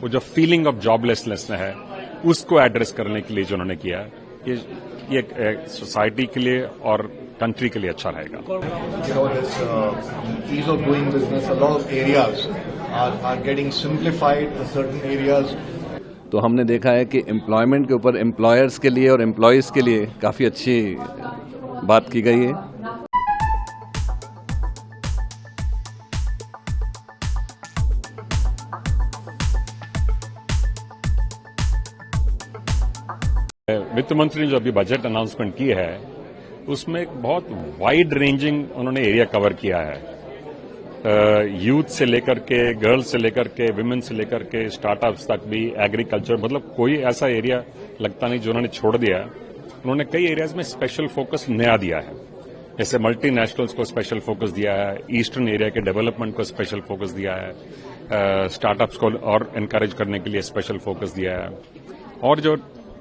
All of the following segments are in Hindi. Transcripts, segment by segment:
वो जो फीलिंग ऑफ जॉबलेसनेस है उसको एड्रेस करने के लिए जो उन्होंने किया ये सोसाइटी के लिए और कंट्री के लिए अच्छा रहेगा। Ease of doing business, a lot of areas are getting simplified, certain areas. तो हमने देखा है कि एम्प्लॉयमेंट के ऊपर एम्प्लॉयर्स के लिए और एम्प्लॉयज़ के लिए काफ़ी अच्छी बात की गई है। वित्त मंत्री ने जो अभी बजट अनाउंसमेंट की है उसमें एक बहुत वाइड रेंजिंग उन्होंने एरिया कवर किया है। यूथ से लेकर के, गर्ल्स से लेकर के, विमेन से लेकर के, स्टार्टअप्स तक भी, एग्रीकल्चर, मतलब कोई ऐसा एरिया लगता नहीं जो उन्होंने छोड़ दिया। उन्होंने कई एरियाज में स्पेशल फोकस नया दिया है, जैसे मल्टीनेशनल्स को स्पेशल फोकस दिया है, ईस्टर्न एरिया के डेवलपमेंट को स्पेशल फोकस दिया है, स्टार्टअप्स को और एनकरेज करने के लिए स्पेशल फोकस दिया है, और जो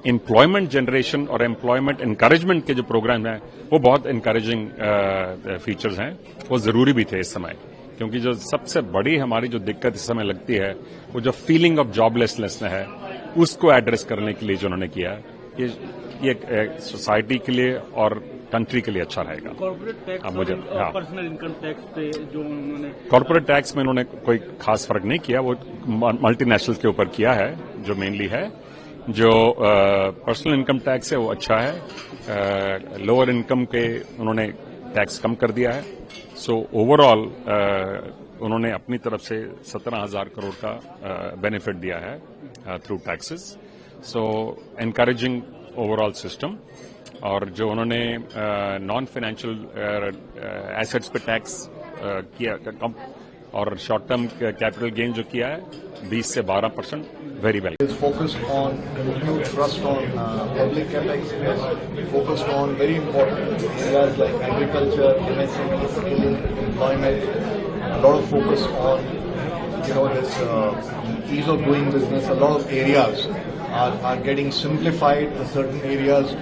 एम्प्लॉयमेंट जनरेशन और एम्प्लॉयमेंट एनकरेजमेंट के जो प्रोग्राम हैं वो बहुत एनकरेजिंग फीचर्स हैं। वो जरूरी भी थे इस समय, क्योंकि जो सबसे बड़ी हमारी जो दिक्कत इस समय लगती है वो जो फीलिंग ऑफ जॉबलेसनेस है उसको एड्रेस करने के लिए जो उन्होंने किया ये सोसाइटी के लिए और कंट्री के लिए अच्छा रहेगा। कॉर्पोरेट टैक्स मुझे पर्सनल इनकम टैक्स पे जो उन्होंने कॉर्पोरेट टैक्स में उन्होंने कोई खास फर्क नहीं किया, वो मल्टीनेशनल के ऊपर किया है जो मेनली है। जो पर्सनल इनकम टैक्स है वो अच्छा है, लोअर इनकम के उन्होंने टैक्स कम कर दिया है। सो ओवरऑल उन्होंने अपनी तरफ से 17,000 करोड़ का बेनिफिट दिया है थ्रू टैक्सेस। सो एनकरेजिंग ओवरऑल सिस्टम। और जो उन्होंने नॉन फाइनेंशियल एसेट्स पे टैक्स किया कम, और शॉर्ट टर्म कैपिटल गेन जो किया है 20 से 12%, very well. Is focused on continued trust on public capex, focused on very important areas like agriculture, MSME, skilling, employment. A lot of focus on this ease of doing business. A lot of areas are getting simplified. Certain areas,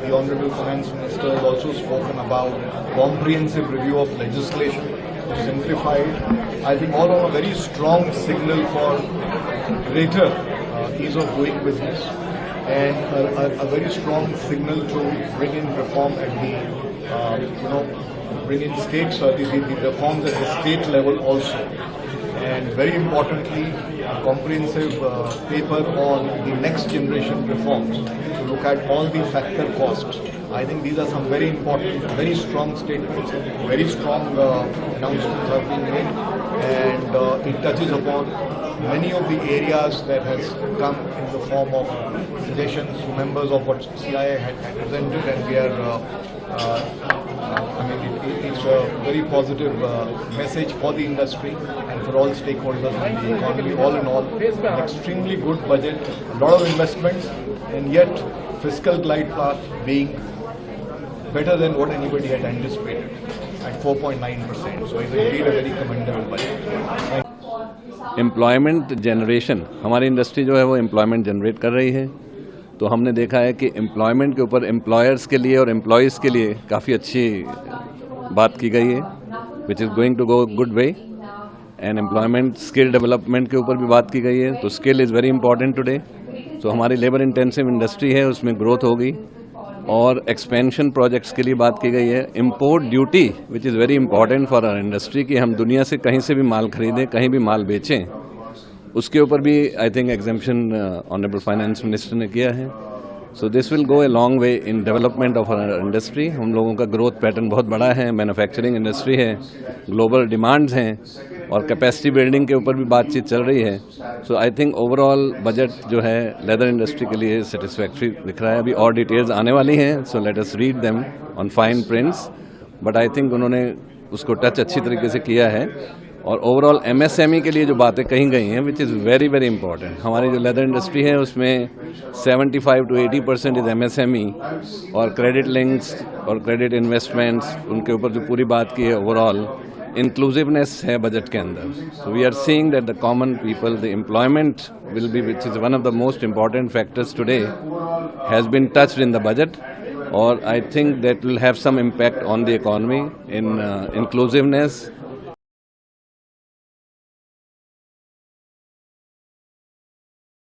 the Honourable Finance Minister has also spoken about comprehensive review of legislation to simplify it. I think all of a very strong signal for greater ease of doing business, and a very strong signal to bring in reform at the bring in states, the reforms at the state level also, and very importantly a comprehensive paper on the next generation reforms to look at all the factor costs. I think these are some very important, very strong statements, very strong announcements have been made, and it touches upon many of the areas that has come in the form of suggestions, members of what CIA had presented, and we are, it's a very positive message for the industry and for all stakeholders in the economy. All in all, an extremely good budget, a lot of investments, and yet fiscal glide path being better than what anybody had anticipated at 4.9%. So it's indeed a very commendable budget. Employment generation, हमारी इंडस्ट्री जो है वो एम्प्लॉयमेंट जनरेट कर रही है। तो हमने देखा है कि एम्प्लॉयमेंट के ऊपर एम्प्लॉयर्स के लिए और एम्प्लॉयज़ के लिए काफ़ी अच्छी बात की गई है, which is going to go good way. And employment skill development के ऊपर भी बात की गई है। तो skill is very important today. तो हमारी लेबर इंटेंसिव इंडस्ट्री है, उसमें ग्रोथ होगी। और एक्सपेंशन प्रोजेक्ट्स के लिए बात की गई है। Import duty which is very important for our industry, कि हम दुनिया से कहीं से भी माल खरीदें, कहीं भी माल बेचें, उसके ऊपर भी I think exemption honourable finance minister ने किया है। So this will go a long way in development of our industry. हम लोगों का ग्रोथ पैटर्न बहुत बड़ा है, मैन्युफैक्चरिंग इंडस्ट्री है, ग्लोबल डिमांड्स हैं, और कैपेसिटी बिल्डिंग के ऊपर भी बातचीत चल रही है। सो आई थिंक ओवरऑल बजट जो है लेदर इंडस्ट्री के लिए सेटिस्फैक्ट्री दिख रहा है। अभी और डिटेल्स आने वाली हैं, so let us read them on fine prints, but I think उन्होंने उसको टच अच्छी तरीके से किया है। और ओवरऑल MSME के लिए जो बातें कही गई हैं विच इज़ वेरी वेरी इंपॉर्टेंट। हमारी जो लेदर इंडस्ट्री है उसमें 75 to 80% इज़ MSME, और क्रेडिट लिंक्स और क्रेडिट इन्वेस्टमेंट्स, उनके ऊपर जो पूरी बात की है, ओवरऑल इंक्लूसिवनेस है बजट के अंदर। So we are seeing that the common people, the employment will be, which is one of the most important factors today, has been touched in the budget, और I think that will have some impact on the economy in inclusiveness